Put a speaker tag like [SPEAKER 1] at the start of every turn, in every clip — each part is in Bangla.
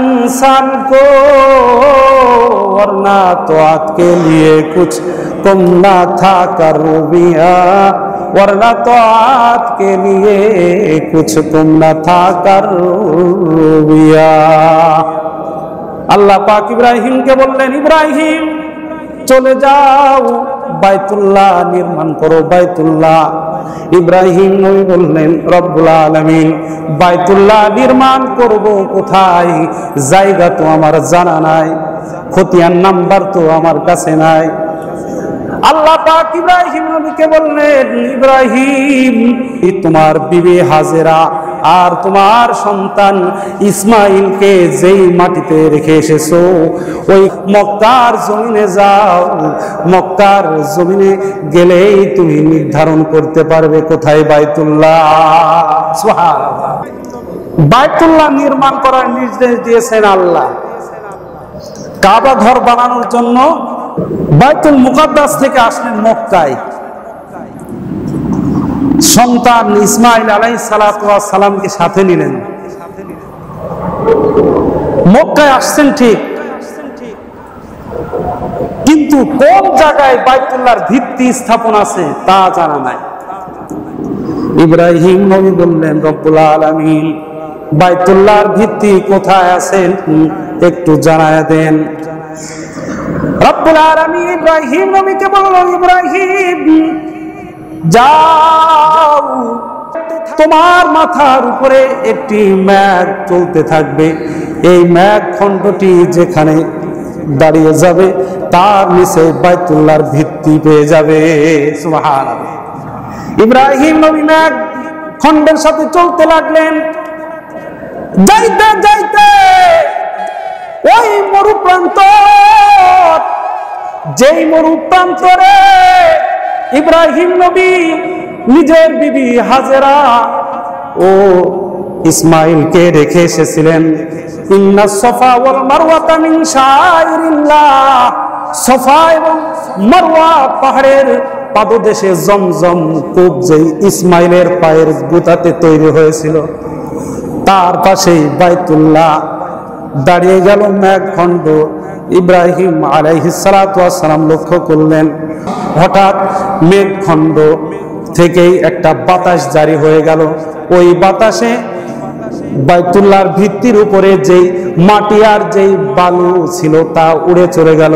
[SPEAKER 1] इंसान को वरना तौअत के लिए कुछ तुम ना था करूबिया, वरना तौअत के लिए कुछ तुम ना था करूबिया। আল্লাহ পাক ইব্রাহিমকে বললেন, ইব্রাহিম চলে যাও, বাইতুল্লাহ নির্মাণ করো, বাইতুল্লাহ। ইব্রাহিম নবী বললেন, রব্বুল আলামিন বাইতুল্লাহ নির্মাণ করব কোথায়? জায়গা তো আমার জানা নাই, খতিয়ান নাম্বার তো আমার কাছে নাই। আল্লাহ পাক ইব্রাহিম নবীকে বললেন, ইব্রাহিম তোমার বিবি হাজেরা আর তোমার সন্তান ইসমাইলকে যেই মাটিতে রেখে এসেছো ওই মক্কার জমিনে যাও। মক্কার জমিনে গেলেই তুমি নির্ধারণ করতে পারবে কোথায় বাইতুল্লাহ। সুবহানাল্লাহ। বাইতুল্লাহ নির্মাণ করার নির্দেশ দিয়েছেন আল্লাহ। কাবা ঘর বানানোর জন্য বাইতুল মুকাদ্দাস থেকে আসলেন মক্কায়। সন্তান ইসমাইল আলাইহিস সালাতু ওয়াস সালামকে সাথে নিলেন। মক্কায় আসছেন ঠিক, কিন্তু কোন জায়গায় বাইতুল্লাহর ভিত্তি স্থাপন আছে তা জানা নাই। ইব্রাহিম নবী বললেন, রব্বুল আলামিন বাইতুল্লাহর ভিত্তি কোথায় আছে একটু জানায় দেন। রব্বুল আলামিন ইব্রাহিম নবীকে বলল, ইব্রাহিম যাও, তোমার মাথার উপরে একটি মেঘ চলতে থাকবে। এই মেঘ খণ্ডটি যেখানে দাঁড়িয়ে যাবে তার নিচে বাইতুল্লাহর ভিত্তি পেয়ে যাবে। সুবহানাল্লাহ। ইব্রাহিম নবী মেঘ খণ্ডের সাথে চলতে লাগলেন। যাইতে যাইতে ওই মরুপ্রান্ত, যেই মরুপ্রান্তরে ইব্রাহিম নবী নিজের বিবি হাজেরা ও ইসমাইলকে রেখে এসেছিলেন। ইন্নাস সাফা ওয়াল মারওয়াতা মিন শাআইরিল্লাহ। সাফা এবং মারওয়া পাহাড়ের পাদদেশে জমজম কূপ যেই ইসমাইলের পায়ের গুতাতে তৈরি হয়েছিল তার পাশেই বাইতুল্লাহ দাঁড়িয়ে গেল মেঘখণ্ড। ইব্রাহিম আলাইহিস সালাতু ওয়াস সালাম লক্ষ্য করলেন, হঠাৎ মেঘখণ্ড থেকেই একটা বাতাস জারি হয়ে গেল। ওই বাতাসে বাইতুল্লাহর ভিত্তির উপরে যেই মাটি আর যেই বালু ছিল তা উড়ে চলে গেল।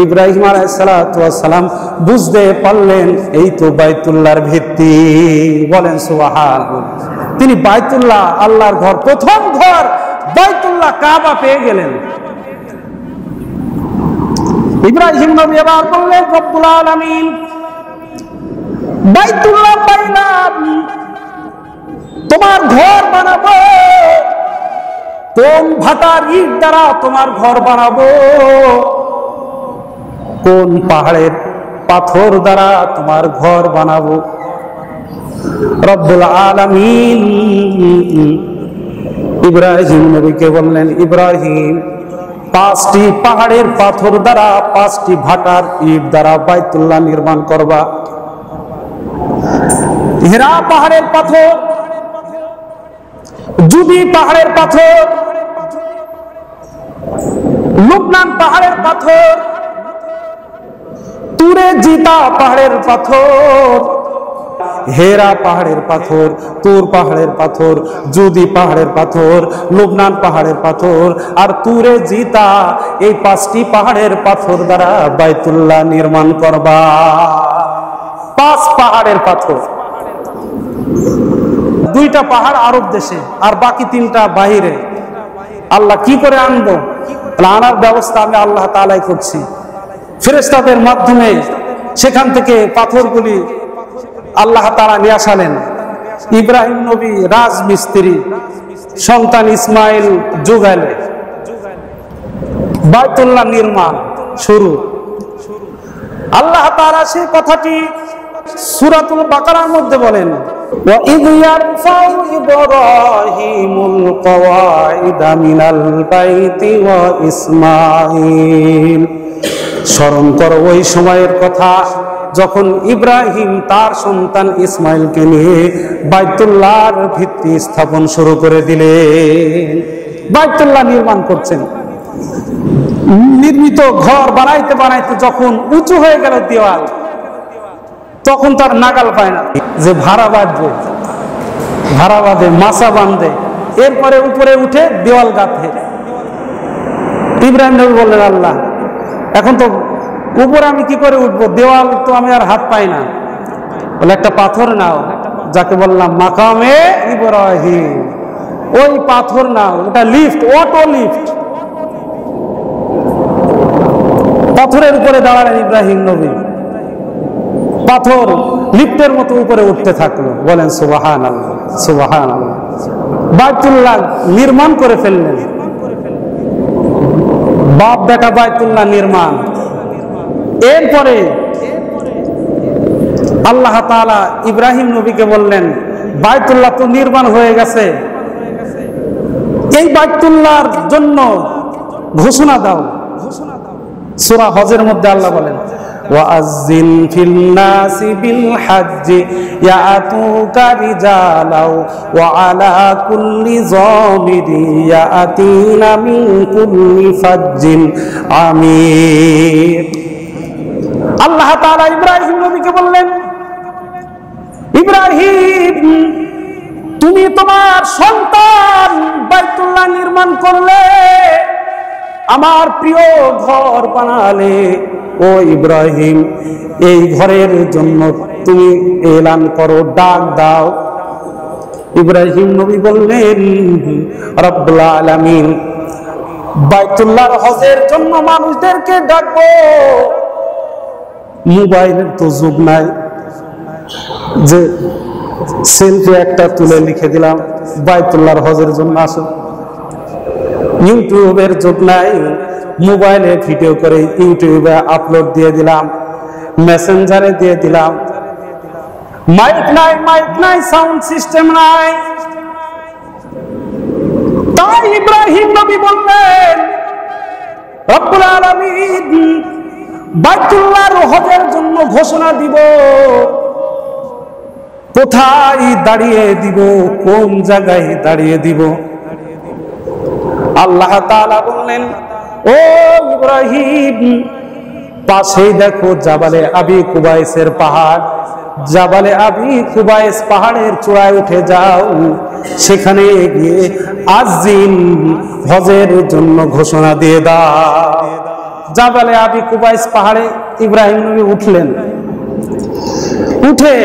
[SPEAKER 1] ইব্রাহিম আলাইহিস সালাতু ওয়াস সালাম বুঝতে পারলেন এই তো বাইতুল্লাহর ভিত্তি। বলেন সুবহানাল্লাহ। তিনি বাইতুল্লাহ, আল্লাহর ঘর, প্রথম ঘর বাইতুল্লাহ কাবা পেয়ে গেলেন। ইব্রাহিম নবী এবার বললেন, রব্বুল আলামিন বাইতুল্লাহ পাইলাম, তোমার ঘর বানাবো। কোন ভাটার ইট দ্বারা তোমার ঘর বানাবো? কোন পাহাড়ের পাথর দ্বারা তোমার ঘর বানাবো? রব্বুল আলামিন ইব্রাহিম নবীকে বললেন, ইব্রাহিম 5টি পাহাড়ের পাথর দ্বারা 5টি ভাটার ইট দ্বারা বাইতুল্লাহ নির্মাণ করবা। হেরা পাহাড়ের পাথর, জুবি পাহাড়ের পাথর, লুবনান পাহাড়ের পাথর, তুরে জিতা পাহাড়ের পাথর, হেরা পাহাড়ের পাথর, তুর পাহাড়ের পাথর, জুদি পাহাড়ের পাথর, লুবনান পাহাড়ের পাথর আর তুরে জিতা, এই 5টি পাহাড়ের পাথর দ্বারা বাইতুল্লাহ নির্মাণ করবা। 5 পাহাড়ের পাথর। 2টা পাহাড় আরব দেশে আর বাকি 3টা বাহিরে। আল্লাহ কি করে আনবো? আনার ব্যবস্থা আমি আল্লাহ তাআলাই করছি। ফেরেশতাদের মাধ্যমে সেখান থেকে পাথরগুলি আল্লাহ তাআলা নিয়ে আসালেন। ইব্রাহিম নবী রাজমিস্ত্রি, সন্তান ইসমাইল যুগালে বাইতুল্লাহ নির্মাণ শুরু। আল্লাহ তাআলা সেই কথাটি সূরাতুল বাকারার মধ্যে বলেন, وَإِذْ يَرْفَعُ إِبْرَاهِيمُ الْقَوَاعِدَ مِنَ الْبَيْتِ وَإِسْمَاعِيلُ। স্মরণ করো ওই সময়ের কথা যখন ইব্রাহিম তার সন্তান ইসমাইলকে নিয়ে বাইতুল্লাহর ভিত্তি স্থাপন শুরু করে দিলেন। বাইতুল্লাহ নির্মাণ করছেন। নির্মিত ঘর বানাইতে বানাইতে যখন উঁচু হয়ে গেল দেওয়াল, তখন তার নাগাল পায় না যে ভাড়া বাঁধবে, ভাড়া বাঁধে, মাছা বাঁধে, এরপরে উপরে উঠে দেওয়াল গাঁথে। ইব্রাহিম নবী বললেন, আল্লাহ এখন তো উপরে আমি কি করে উঠবো, দেওয়াল তো আমি আর হাত পাই না। বলে একটা পাথর নাও, যাকে বললাম মাকামে ইব্রাহিম, ওই পাথর নাও, ওটা লিফট, অটো লিফট। পাথরের উপরে দাঁড়ালেন ইব্রাহিম নবী, পাথর লিফটের মতো উপরে উঠতে থাকলো। বলেন সুবহানাল্লাহ, সুবহানাল্লাহ। বাইতুল্লাহ নির্মাণ করে ফেললেন, বাপ বেটা বাইতুল্লাহ নির্মাণ। এরপরে আল্লাহ তাআলা ইব্রাহিম নবীকে বললেন, বাইতুল্লাহ তো নির্মাণ হয়ে গেছে, এই বাইতুল্লাহর জন্য ঘোষণা দাও। সূরা হজের মধ্যে আল্লাহ বলেন, ওয়াজ্জিন ফিল নাসি বিল হাজ্জি ইয়াতুকা রিজালাও ওয়া আলা কুল্লি যামিরি ইয়াতিনা মিন কুল্লি ফাজ্জিন আমির। আল্লাহ তাআলা ইব্রাহিম নবীকে বললেন, ইব্রাহিম তুমি তোমার সন্তান বাইতুল্লাহ নির্মাণ করলে, আমার প্রিয় ঘর বানালে। ও ইব্রাহিম, এই ঘরের জন্য তুমি এলান করো, ডাক দাও। ইব্রাহিম নবী বললেন, রব্বুল আলামিন বাইতুল্লাহর হজের জন্য মানুষদেরকে ডাকবো, মোবাইলের তো যুগ নাই যে সেলফি একটা তুলে লিখে দিলাম বাইতুল্লাহর হজের জন্য আসো। ইউটিউবের যুগ নাই, মোবাইলে ভিডিও করে ইউটিউবে আপলোড দিয়ে দিলাম, মেসেঞ্জারে দিয়ে দিলাম। মাইক নাই, সাউন্ড সিস্টেম নাই। তাই ইব্রাহিম নবী বললেন, রব্বুল আলামিন বাইতুল্লাহর হজের জন্য ঘোষণা দিব, কোথায় দাঁড়িয়ে দিব, কোন জায়গায় দাঁড়িয়ে দিব। আল্লাহ তাআলা বললেন, ও ইব্রাহিম পাশেই দেখো জাবালে আবি কুবাইসের পাহাড়, জাবালে আবি কুবাইস পাহাড়ের চূড়ায় উঠে যাও, সেখানে গিয়ে আযিন হজের জন্য ঘোষণা দিয়ে দাও। জাবালে আবি কুবাইস পাহাড়ে ইব্রাহিম নবী উঠলেন, উঠে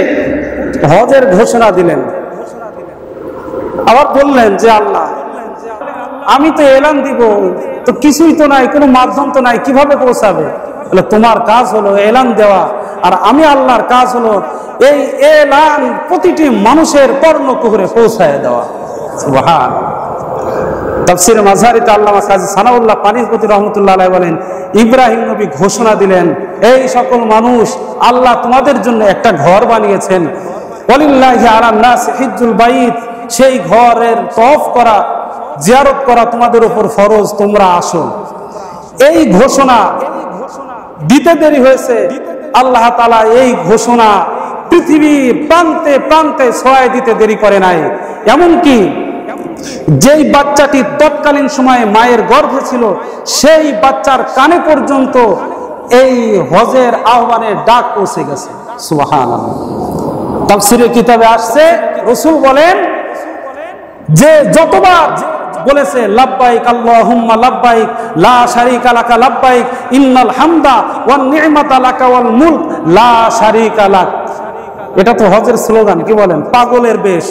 [SPEAKER 1] হজের ঘোষণা দিলেন। আবার বললেন যে আল্লাহ আমি তো এলান দিব, তো কিছুই তো নাই, কোনো মাধ্যম তো নাই, কিভাবে পৌঁছাবে? বলে তোমার কাজ হলো এলান দেওয়া, আর আমি আল্লাহর কাজ হলো এই এলান প্রতিটি মানুষের কর্ণকুহরে পৌঁছায় দেওয়া। সুবহানাল্লাহ। তাফসীরে মাযহারিতে আল্লামা কাজী সানাউল্লাহ পানিপতি রাহমাতুল্লাহ আলাইহি বলেন, ইব্রাহিম নবী ঘোষণা দিলেন, এই সকল মানুষ, আল্লাহ তোমাদের জন্য একটা ঘর বানিয়েছেন, ওয়ালিল্লাহি আলান নাস হিজ্জুল বাইত, সেই ঘরের তওয়াফ করা, জিয়ারত করা তোমাদের উপর ফরজ, তোমরা আসো। এই ঘোষণা দিতে দেরি হয়েছে, আল্লাহ তাআলা এই ঘোষণা পৃথিবীর প্রান্তে প্রান্তে ছড়ায় দিতে দেরি করে নাই। এমনকি যেই বাচ্চাটি তৎকালীন সময়ে মায়ের গর্ভে ছিল, সেই বাচ্চার কানে পর্যন্ত এই হজের আহ্বানের ডাক পৌঁছে গেছে। সুবহানাল্লাহ। তাফসীরের কিতাবে আসছে, রাসূল বলেন যে যতবার বলেছে লাব্বাইক আল্লাহুম্মা লাব্বাইক লা শারীকা লাকা লাব্বাইক ইন্নাল হামদা ওয়ান নি'মাতা লাকা ওয়াল মুলক লা শারীকা লাক, এটা তো হজের স্লোগান। কি বলেন? পাগলের বেশ,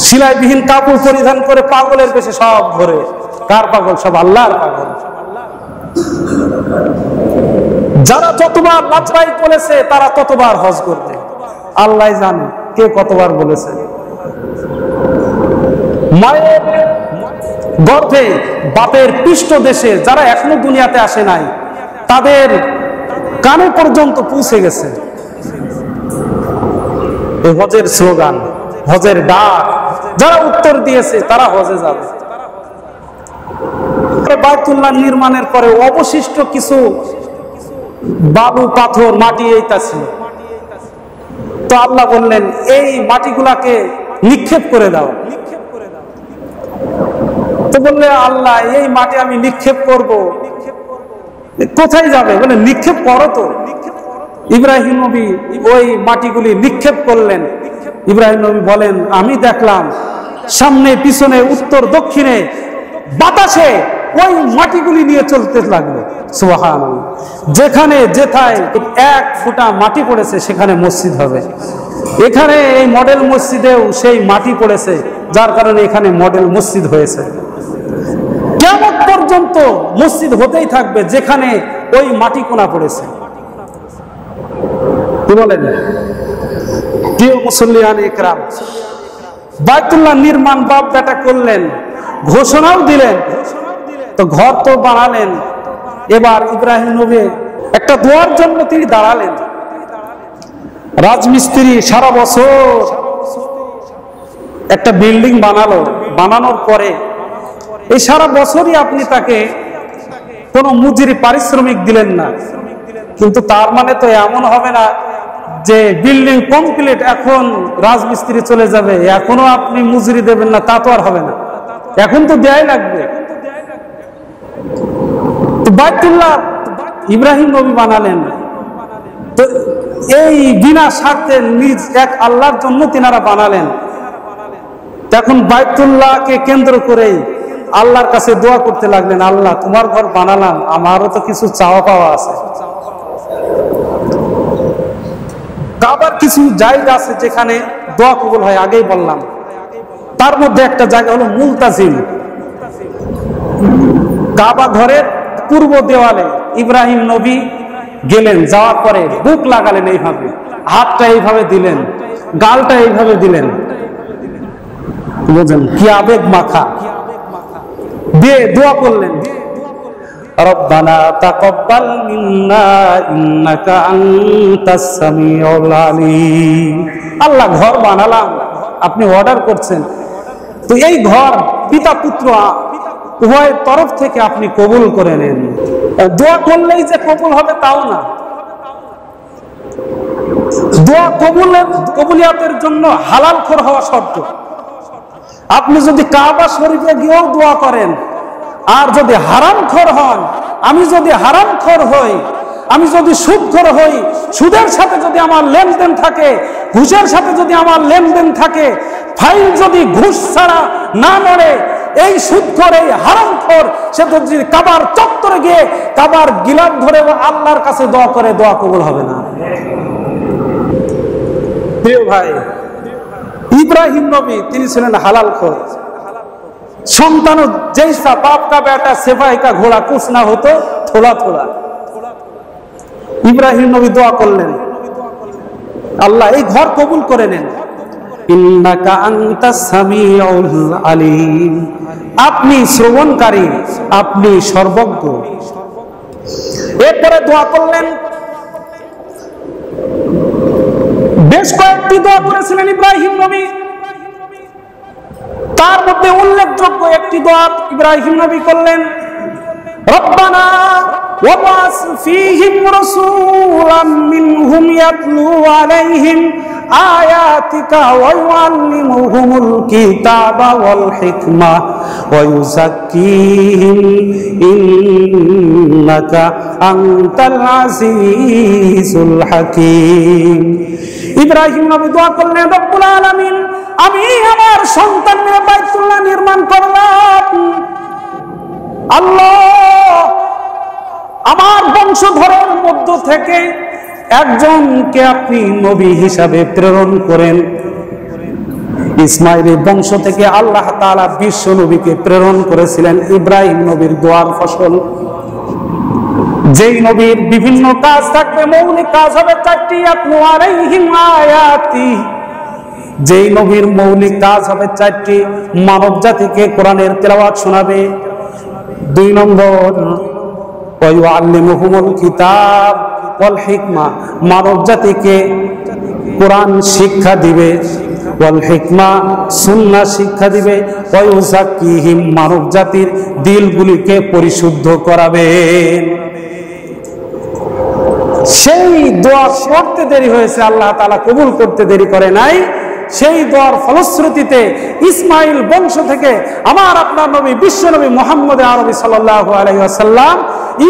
[SPEAKER 1] সিলাইবিহীন কাপড় পরিধান করে পাগলের বেশে সব ঘরে। কার পাগল? সব আল্লাহর পাগল। যারা যতবার লাব্বাইক বলেছে তারা ততবার হজ করবে। আল্লাহ জানে কে কতবার বলেছে। মায়ের গর্ভে বাপের পৃষ্ঠ দেশে যারা এখনো দুনিয়াতে আসে নাই, তাদের কানে পর্যন্ত পৌঁছে গেছে এই হজের স্লোগান, হজের ডাক। যারা উত্তর দিয়েছে তারা হজে যাবে। বাইতুল্লাহ নির্মাণের পরে অবশিষ্ট কিছু বালু, পাথর, মাটি এইটা ছিল। তো আল্লাহ বললেন, এই মাটিগুলাকে নিক্ষেপ করে দাও। তো বললে, আল্লাহ এই মাটি আমি নিক্ষেপ করব। কোথায় যাবে? বলে নিক্ষেপ করো তো। ইব্রাহিম নবী ওই মাটিগুলি নিক্ষেপ করলেন। ইব্রাহিম নবী বলেন, আমি দেখলাম সামনে পিছনে উত্তর দক্ষিণে বাতাসে ওই মাটিগুলি নিয়ে চলতে লাগলো। সুবহানাল্লাহ। যেখানে যেথায় 1 ফুটা মাটি পড়েছে সেখানে মসজিদ হবে। এখানে এই মডেল মসজিদেও সেই মাটি পড়েছে, যার কারণে এখানে মডেল মসজিদ হয়েছে। কিয়ামত পর্যন্ত মসজিদ হতেই থাকবে যেখানে ওই মাটি কোনা পড়েছে। কি বলেন প্রিয় মুসল্লিয়ান ইকরাম? বাইতুল্লাহ নির্মাণ বাপ বেটা করলেন, ঘোষণাও দিলেন, তো ঘর তো বানালেন। এবার ইব্রাহিম নবী একটা দোয়ার জন্য তিনি দাঁড়ালেন। রাজমিস্ত্রি সারা বছর একটা বিল্ডিং বানালো, বানানোর পরে এই সারা বছরই আপনি তাকে কোনো মজুরি পারিশ্রমিক দিলেন না, কিন্তু তার মানে তো এমন হবে না যে বিল্ডিং কমপ্লিট, এখন রাজমিস্ত্রি চলে যাবে, এখনো আপনি মজুরি দেবেন না, তা তো আর হবে না, এখন তো দেয়াই লাগবে। তো বাইতুল্লাহ ইব্রাহিম নবী বানালেন, তো এই বিনা স্বার্থে নিজ এক আল্লাহর জন্য তিনারা বানালেন। তখন বাইতুল্লাহকে কেন্দ্র করেই আল্লাহর কাছে দোয়া করতে লাগলেন, আল্লাহ তোমার ঘর বানালাম, আমারও তো কিছু চাওয়া পাওয়া আছে। কাবার কিছু জায়গা আছে যেখানে দোয়া কবুল হয়, আগেই বললাম। তার মধ্যে একটা জায়গা হলো মুলতাজিম। কাবা ঘরের পূর্ব দেওয়ালে ইব্রাহিম নবী গেলেন, যাওয়ার পরে বুক লাগালেন, এইভাবে হাতটা এইভাবে দিলেন, গালটা এইভাবে দিলেন, বুঝলেন কি আবেগ মাখা দিয়ে দোয়া করলেন, রব্বানা তাকাব্বাল মিন্না ইন্নাকা আনতাস সামিউল আলিম। আল্লাহ ঘর বানালাম, আপনি অর্ডার করছেন, তো এই ঘর পিতা পুত্র উভয়ের তরফ থেকে আপনি কবুল করে নেন। দোয়া করলেই যে কবুল হবে তাও না, দোয়া কবুলিয়াতের জন্য হালাল খোর হওয়া শর্ত। আপনি যদি কাবা শরীফে গিয়েও দোয়া করেন আর যদি হারামখোর হন, আমি যদি হারামখোর হই, আমি যদি সুদখোর হই, সুদের সাথে যদি আমার লেনদেন থাকে, ঘুষের সাথে যদি আমার লেনদেন থাকে, ফাইল যদি ঘুষ ছাড়া না নড়ে, এই সুদখোর এই হারামখোর সে তো যদি কাবার চত্বরে গিয়ে কাবার গিলাফ ধরে আল্লাহর কাছে দোয়া করে, দোয়া কবুল হবে না। প্রিয় ভাই, ইব্রাহিম নবী তিনি ছিলেন হালালখোর। সন্তানও जैसा बाप का बेटा सिपाही का घोड़ा कुछ ना हो तो थोड़ा थोड़ा। ইব্রাহিম নবী দোয়া করলেন, আল্লাহ এই ঘর কবুল করে নেন। ইন্নাকা আনতাস সামিউল আলিম, আপনি শ্রবণকারী, আপনি সর্বজ্ঞ। এরপরে দোয়া করলেন, বেশ কয়েকটি দোয়া করেছিলেন ইব্রাহিম নবী, তার মধ্যে উল্লেখযোগ্য একটি দোয়া ইব্রাহিম নবী করলেন, রব্বানা ওয়াবাস ফীহিম রাসূলাম মিনহুম ইয়াতলু আলাইহিম আয়াতিকা ওয়া ইউআল্লিমুহুমুল কিতাবা ওয়াল হিকমা ওয়া ইউযাক্কিহিম ইন্নাকা আনতাল আজিজুল হাকীম। ইব্রাহিম নবী দোয়া করলেন, রব্বুল আলামিন, আমি আমার সন্তান নিয়ে বাইতুল্লাহ নির্মাণ করলাম, আল্লাহ আমার বংশধরের মধ্য থেকে একজনকে আপনি নবী হিসাবে প্রেরণ করেন। ইসমাইলের বংশ থেকে আল্লাহ তাআলা বিশ্ব নবীকে প্রেরণ করেছিলেন, ইব্রাহিম নবীর দোয়ার ফসল। যেই নবীর বিভিন্ন কাজ থাকবে, মৌলিক কাজ হবে 4টি, ইয়াতলু আলাইহিম আয়াতি। যেই নবীর মৌলিক কাজ হবে 4টি, মানব জাতিকে কোরআনের তেলাওয়াত শোনাবে। 2 নম্বর, ওয়া ইউআল্লিমুহুমুল কিতাব ওয়াল হিকমা, মানব জাতিকে কোরআন শিক্ষা দিবে, ওয়াল হিকমা সুন্নাহ শিক্ষা দিবে, ওয়া ইউযাক্কিহিম মানব জাতির দিলগুলিকে পরিশুদ্ধ করাবেন। সেই দোয়া করতে দেরি হয়েছে, আল্লাহ তাআলা কবুল করতে দেরি করে নাই। সেই দোয়ার ফলশ্রুতিতে ইসমাইল বংশ থেকে আমার আপনার নবী বিশ্ব নবী মুহাম্মদ আরবি সাল্লাল্লাহু আলাইহি ওয়াসাল্লাম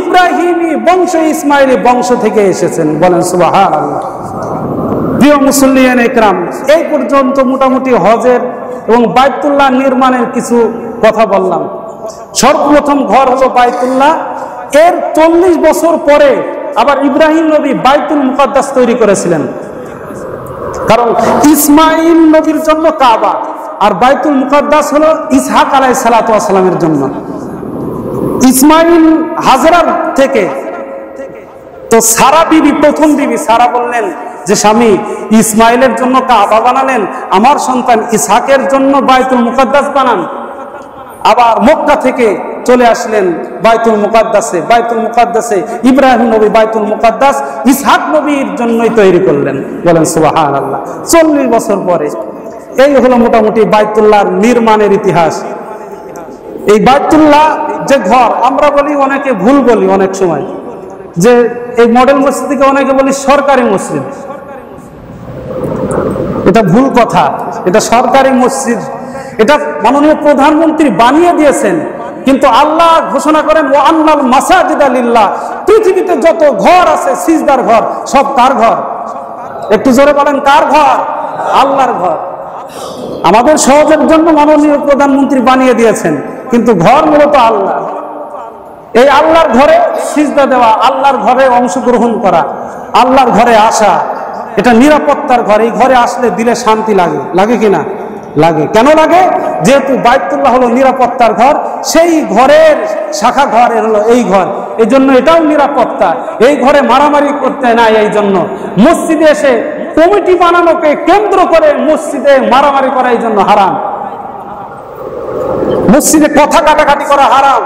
[SPEAKER 1] ইব্রাহিমী বংশ ইসমাইলি বংশ থেকে এসেছেন। বলেন সুবহানাল্লাহ। প্রিয় মুসল্লিয়ান ইকরাম, এই পর্যন্ত মোটামুটি হজের এবং বাইতুল্লাহ নির্মাণের কিছু কথা বললাম। সর্বপ্রথম ঘর হলো বাইতুল্লাহ। এর 40 বছর পরে আবার ইব্রাহিম নবী বাইতুল মুকাদ্দাস তৈরি করেছিলেন। কারণ ইসমাইল নবীর জন্য কাবা, আর বাইতুল মুকাদ্দাস হলো ইসহাক আলাইহিস সালাতু ওয়াস সালামের জন্য। ইসমাইল হাজরার থেকে তো সারা বিবি, প্রথম বিবি সারা বললেন যে স্বামী, ইসমাইলের জন্য কাবা বানালেন, আমার সন্তান ইসহাকের জন্য বাইতুল মুকাদ্দাস বানান। আবার মক্কা থেকে চলে আসলেন বাইতুল মুকাদ্দাসে। বাইতুল মুকাদ্দাসে ইব্রাহিম নবী বাইতুল মুকাদ্দাস ইসহাক নবীর জন্যই তৈরি করলেন। বলেন সুবহানাল্লাহ। 40 বছর পরে এই হলো মোটামুটি বাইতুল্লাহর নির্মাণের ইতিহাস। এই বাইতুল্লাহ যে ঘর, আমরা বলি, অনেকে ভুল বলি অনেক সময়, যে এই মডেল মসজিদকে অনেকে বলি সরকারি মসজিদ। এটা ভুল কথা। এটা সরকারি মসজিদ, এটা মাননীয় প্রধানমন্ত্রী বানিয়ে দিয়েছেন। কিন্তু আল্লাহ ঘোষণা করেন ওয়া আন্নাল মাসাজিদা লিল্লাহ, পৃথিবীতে যত ঘর আছে সিজদার ঘর, সব কার ঘর? একটু জোরে বলেন, কার ঘর? আল্লাহর ঘর। আমাদের সহজের জন্য মাননীয় প্রধানমন্ত্রী বানিয়ে দিয়েছেন, কিন্তু ঘর মূলত আল্লাহ। এই আল্লাহর ঘরে সিজদা দেওয়া, আল্লাহর ঘরে অংশগ্রহণ করা, আল্লাহর ঘরে আসা, এটা নিরাপত্তার ঘর। এই ঘরে আসলে দিলে শান্তি লাগে, লাগে কিনা? লাগে। কেন লাগে? যেহেতু বাইতুল্লাহ হলো নিরাপত্তার ঘর, সেই ঘরের শাখা ঘর হলো এই ঘর, এই জন্য এটাও নিরাপত্তা। এই ঘরে মারামারি করতে নাই। এই জন্য মসজিদে এসে কমিটি বানানোকে কেন্দ্র করে মসজিদে মারামারি করা এই জন্য হারাম। মসজিদে কথা কাটাকাটি করা হারাম,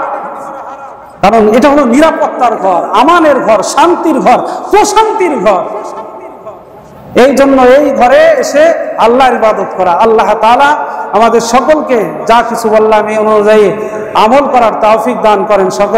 [SPEAKER 1] কারণ এটা হলো নিরাপত্তার ঘর, আমানের ঘর, শান্তির ঘর, প্রশান্তির ঘর। এই জন্য এই ঘরে এসে আল্লাহর ইবাদত করা। আল্লাহ তাআলা আমাদের সকলকে যা কিছু বললাম এই অনুযায়ী আমল করার তৌফিক দান করেন। সকলে